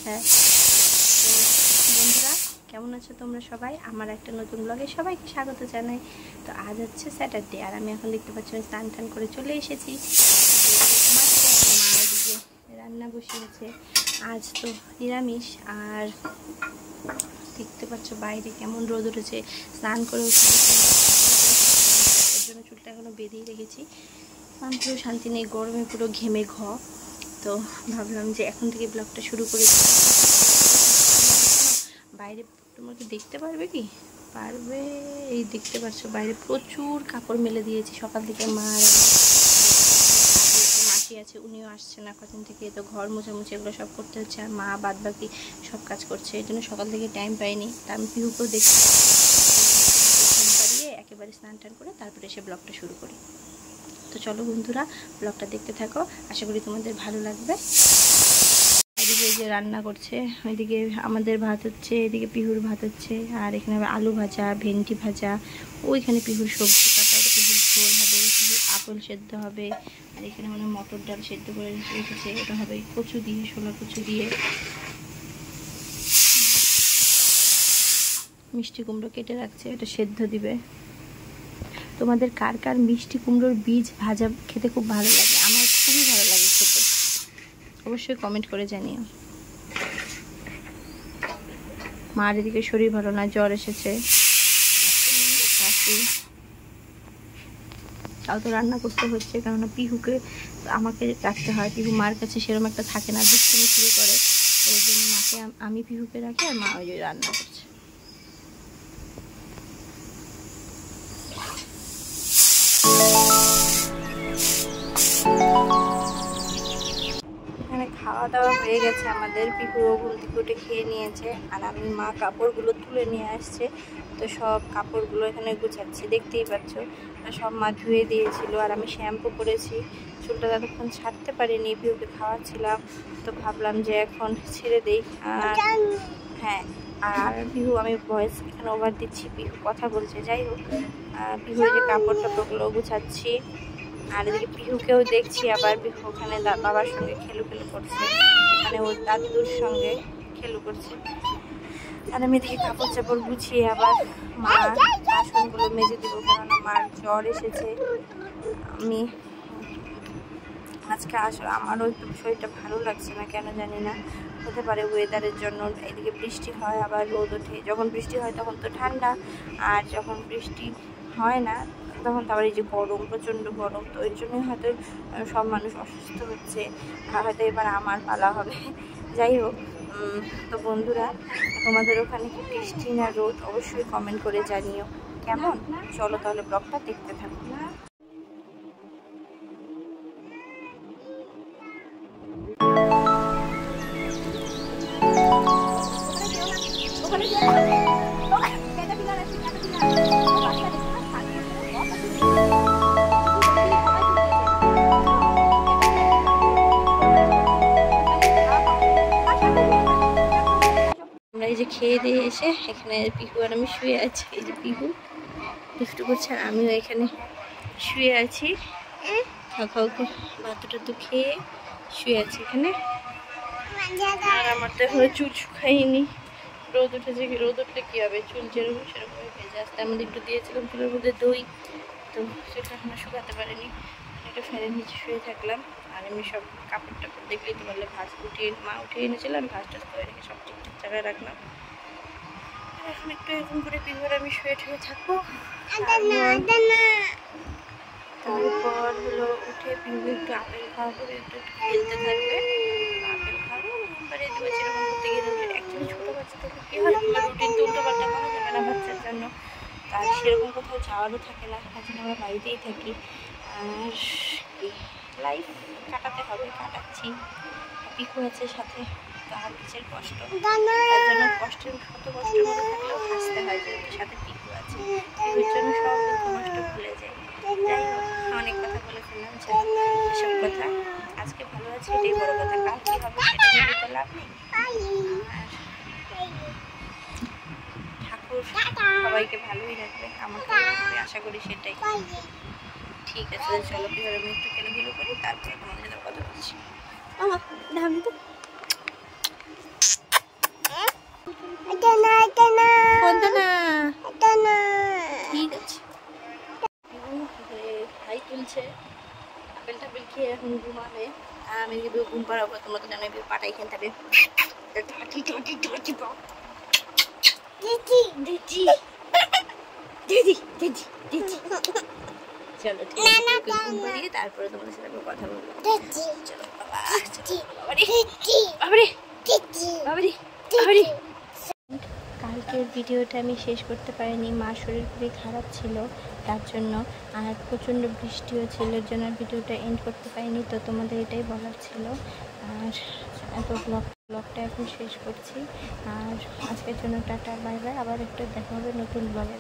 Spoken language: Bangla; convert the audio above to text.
হ্যাঁ, তো বন্ধুরা কেমন আছো তোমরা সবাই? আমার একটা নতুন ব্লগে সবাইকে স্বাগত জানাই। তো আজ হচ্ছে স্যাটারডে, আর আমি এখন দেখতে পাচ্ছি স্নান টান করে চলে এসেছি। মা এদিকে রান্না বসিয়েছে, আজ তো নিরামিষ। আর দেখতে পাচ্ছ বাইরে কেমন রোদ উঠেছে। স্নান করে এর জন্য চুলটা এখনো বেঁধেই রেখেছি, স্নান করেও শান্তি নেই, গরমে পুরো ঘেমে তো ভাবলাম যে এখন থেকে ব্লগটা শুরু করে দিই। বাইরে তোমাকে দেখতে পারবে কি পারবে, এই দেখতে পাচ্ছ বাইরে প্রচুর কাপড় মেলে দিয়েছি সকাল থেকে। মাসি আছে, উনিও আসছে না কদিন থেকে, তো ঘর মোছামুছি এগুলো সব করতে হচ্ছে, আর মা বাদ বাকি সব কাজ করছে, এই জন্য সকাল থেকে টাইম পাইনি। তা আমি পিহুকেও দেখতে পারিয়ে একেবারে স্নান টান করে তারপরে এসে ব্লগটা শুরু করি। তো চলো বন্ধুরা, ব্লগটা দেখতে থাকো, আশা করি তোমাদের ভালো লাগবে। এদিকে যে রান্না করছে, ওইদিকে আমাদের ভাত হচ্ছে, এদিকে পিহুর ভাত হচ্ছে, আর এখানে আলু ভাজা, ভেন্ডি ভাজা, ওইখানে পিহুর সবজি কাটা, এটা পিহুর ঝোল হবে, পিহুর আপেল সেদ্ধ হবে, আর এখানে মানে মটর ডাল সেদ্ধ করে রেখেছে, ওটা হবে কচু দিয়ে, শোলা কচু দিয়ে। মিষ্টি কুমড়ো কেটে রাখছে, এটা সেদ্ধ দিবে। তোমাদের কার কার মিষ্টি কুমড়োর বীজ ভাজা খেতে খুব ভালো লাগে? আমার খুবই ভালো লাগে খেতে, অবশ্যই কমেন্ট করে জানিও। মার এদিকে শরীর ভালো না, জ্বর এসেছে, কাশি, তাও তো রান্না করতে হচ্ছে, কেননা পিহুকে আমাকে রাখতে হয়, পিহু মার কাছে সেরকম একটা থাকে না, দুষ্টুমি শুরু করে, ওই জন্য মাকে আমি পিহুকে রাখি, আর মা ওই রান্না করছে। এখানে খাওয়া দাওয়া হয়ে গেছে আমাদের, পিহুও ঘুম থেকে উঠে খেয়ে নিয়েছে, আর আমি মা কাপড়গুলো তুলে নিয়ে আসছে, তো সব কাপড়গুলো এখানে গুছাচ্ছি, দেখতেই পাচ্ছ। সব মা ধুয়ে দিয়েছিল, আর আমি শ্যাম্পু করেছি, চুলটা ততক্ষণ ছাড়তে পারিনি, পিহুকে খাওয়াচ্ছিলাম, তো ভাবলাম যে এখন ছেড়ে দিই। আর হ্যাঁ, আর পিহু আমি ভয়েস এখানে ওভার দিচ্ছি, পিহু কথা বলছে, যাই হোক। পিহুর যে কাপড় টাপড়গুলো গুছাচ্ছি, আর এদিকে পিহুকেও দেখছি, আবার পিহু ওখানে বাবার সঙ্গে খেলু করছে, মানে ওর দাদুর সঙ্গে খেলু করছে। আর আমি এদিকে কাপড় চাপড় গুছিয়ে আবার মার বাসনগুলো মেজে দেবো, কেননা মার জ্বর এসেছে। আমি আজকে আসলে আমারও একটু শরীরটা ভালো লাগছে না, কেন জানি না, হতে পারে ওয়েদারের জন্য। এদিকে বৃষ্টি হয়, আবার রোদ ওঠে, যখন বৃষ্টি হয় তখন তো ঠান্ডা, আর যখন বৃষ্টি হয় না তখন তো আবার এই যে গরম, প্রচণ্ড গরম, তো এর জন্যই হয়তো সব মানুষ অসুস্থ হচ্ছে, হয়তো এবার আমার পালা হবে। যাই হোক, তো বন্ধুরা, তোমাদের ওখানে কি বৃষ্টি না রোদ অবশ্যই কমেন্ট করে জানিও কেমন। চলো তাহলে ব্লগটা দেখতে থাকো। আমরা এই যে খেয়ে দিয়ে এসে এখানে পিহু আর আমি শুয়ে আছি, এই যে পিহু দুষ্টু করছে, আর আমিও এখানে শুয়ে আছি, খাও ভাত টাত খেয়ে শুয়ে আছি এখানে। আর আমার তো এখনো চুল শুকাইনি, রোদ উঠেছে, রোদ উঠলে কী হবে, চুল যেরকম সেরকমই ভেজে আসতে। আমি একটু দিয়েছিলাম চুলের মধ্যে দই, তো সেটা এখনো শুকাতে পারিনি, একটা ফ্যানের নিচে শুয়ে থাকলাম। আর এমনি সব কাপড় টাপড় দেখলেই তো বললে ভাজ মা উঠিয়ে এনেছিলাম, ভাজ টাজ করে রেখে সব ঠিকঠাক জায়গায় রাখলাম। আর এখন একটু এরকম করে পিহর আমি শুয়ে ঠুয়ে থাকবো। তারপর হলো উঠে পিহুকে একটু আপেল খাওয়াবো, একটু খেলতে থাকবে, আপেল খাবো, বাড়িয়ে দেবো, যেরকম করতে গেলে অ্যাকচুয়ালি ছোটো বাচ্চাদেরকে কী হয়, তোমার রুটিন তো উল্টোপাল্টা করা যাবে না বাচ্চার জন্য, তার সেরকম কোথাও যাওয়ারও থাকে না, তার জন্য আমরা বাড়িতেই থাকি। আর কি লাইফ কাটাতে হবে, কাটাচ্ছি, পিহু আছে সাথে, তার কিসের কষ্ট, তার জন্য কষ্টের কষ্টের মধ্যে থাকলেও হাসতে হয়, যেহেতু সাথে পিহু আছে, পিহুর জন্য সব দুঃখ কষ্ট ভুলে যায়। যাই হোক, অনেক কথা বলে ফেললাম, এসব কথা, আজকে ভালো আছে এটাই বড় কথা, কাল কী হবে সেটা নিয়ে তো লাভ নেই। আর ঠাকুর সবাইকে ভালোই রাখবে, আমাকে রাখবে, আশা করি সেটাই। ঠিক আছে, চলো পিহর আমি একটু খেলে করি, তারপরে তোমাদের সাথে কথা বলছি। ঘুমছে, আপেল টাপেল খেয়ে এখন ঘুমাবে। আর আমি যদি ঘুম পাড়াবো তোমরা তো জানাই পাটাই খেতে হবে। চলো ঠিক আছে, ঘুম পাড়িয়ে তারপরে তোমাদের সাথে কথা বলবো। চলো বাবা, কালকের ভিডিওটা আমি শেষ করতে পারিনি, মার শরীর খুবই খারাপ ছিল তার জন্য, আর প্রচণ্ড বৃষ্টিও ছিল, এর জন্য ভিডিওটা এন্ড করতে পারিনি। তো তোমাদের এটাই বলার ছিল। আর এত ব্লগটা এখন শেষ করছি। আর আজকের জন্য টাটা, বাই বাই। আবার একটা দেখা হবে নতুন ব্লগে।